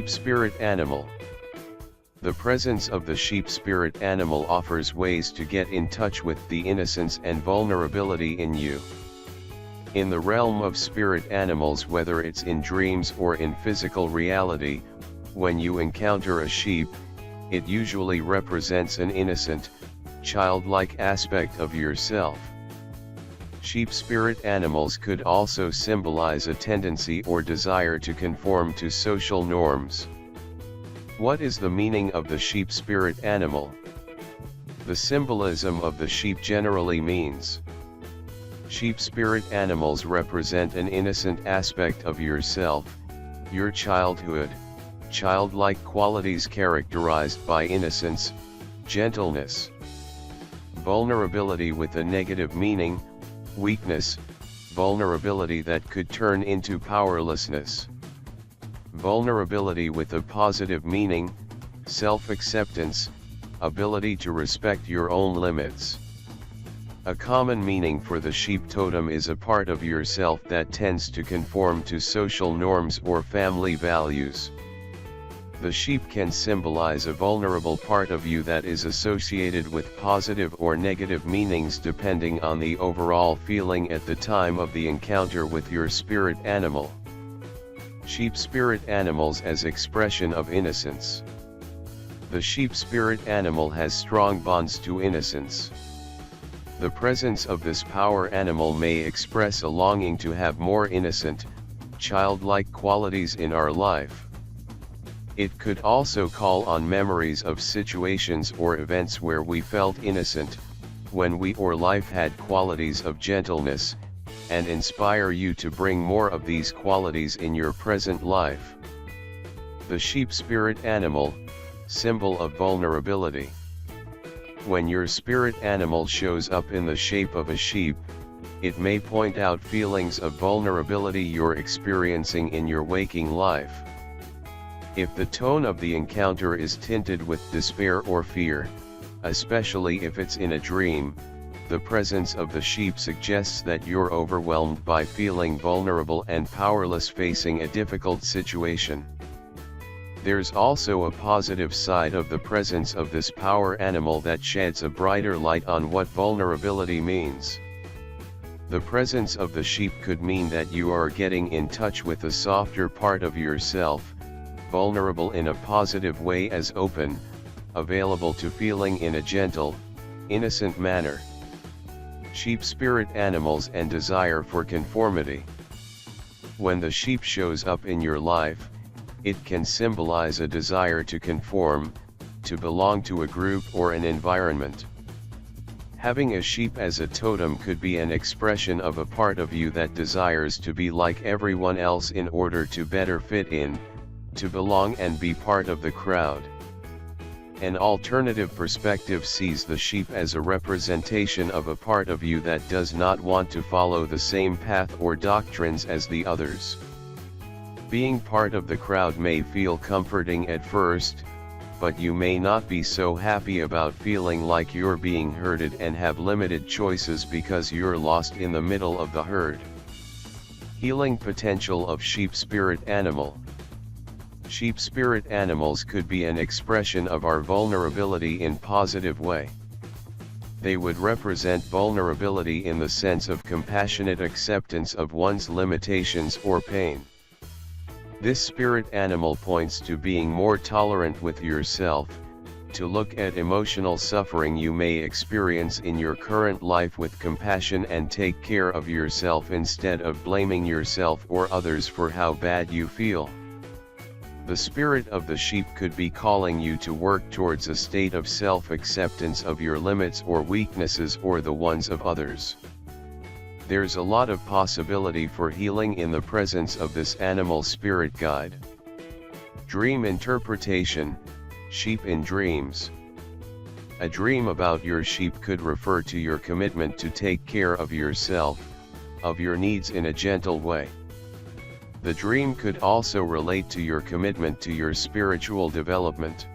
Sheep spirit animal. The presence of the sheep spirit animal offers ways to get in touch with the innocence and vulnerability in you. In the realm of spirit animals, whether it's in dreams or in physical reality, when you encounter a sheep, it usually represents an innocent, childlike aspect of yourself. Sheep spirit animals could also symbolize a tendency or desire to conform to social norms. What is the meaning of the sheep spirit animal? The symbolism of the sheep generally means: sheep spirit animals represent an innocent aspect of yourself, your childhood, childlike qualities characterized by innocence, gentleness. Vulnerability with a negative meaning: weakness, vulnerability that could turn into powerlessness. Vulnerability with a positive meaning: self-acceptance, ability to respect your own limits. A common meaning for the sheep totem is a part of yourself that tends to conform to social norms or family values. The sheep can symbolize a vulnerable part of you that is associated with positive or negative meanings depending on the overall feeling at the time of the encounter with your spirit animal. Sheep spirit animals as expression of innocence. The sheep spirit animal has strong bonds to innocence. The presence of this power animal may express a longing to have more innocent, childlike qualities in our life. It could also call on memories of situations or events where we felt innocent, when we or life had qualities of gentleness, and inspire you to bring more of these qualities in your present life. The sheep spirit animal, symbol of vulnerability. When your spirit animal shows up in the shape of a sheep, it may point out feelings of vulnerability you're experiencing in your waking life. If the tone of the encounter is tinted with despair or fear, especially if it's in a dream, the presence of the sheep suggests that you're overwhelmed by feeling vulnerable and powerless facing a difficult situation. There's also a positive side of the presence of this power animal that sheds a brighter light on what vulnerability means. The presence of the sheep could mean that you are getting in touch with a softer part of yourself, vulnerable in a positive way, as open, available to feeling in a gentle, innocent manner. Sheep spirit animals and desire for conformity. When the sheep shows up in your life, it can symbolize a desire to conform, to belong to a group or an environment. Having a sheep as a totem could be an expression of a part of you that desires to be like everyone else in order to better fit in, to belong and be part of the crowd. An alternative perspective sees the sheep as a representation of a part of you that does not want to follow the same path or doctrines as the others. Being part of the crowd may feel comforting at first, but you may not be so happy about feeling like you're being herded and have limited choices because you're lost in the middle of the herd. Healing potential of sheep spirit animal. Sheep spirit animals could be an expression of our vulnerability in positive way. They would represent vulnerability in the sense of compassionate acceptance of one's limitations or pain. This spirit animal points to being more tolerant with yourself, to look at emotional suffering you may experience in your current life with compassion and take care of yourself instead of blaming yourself or others for how bad you feel. The spirit of the sheep could be calling you to work towards a state of self-acceptance of your limits or weaknesses or the ones of others. There's a lot of possibility for healing in the presence of this animal spirit guide. Dream interpretation, sheep in dreams. A dream about your sheep could refer to your commitment to take care of yourself, of your needs in a gentle way. The dream could also relate to your commitment to your spiritual development.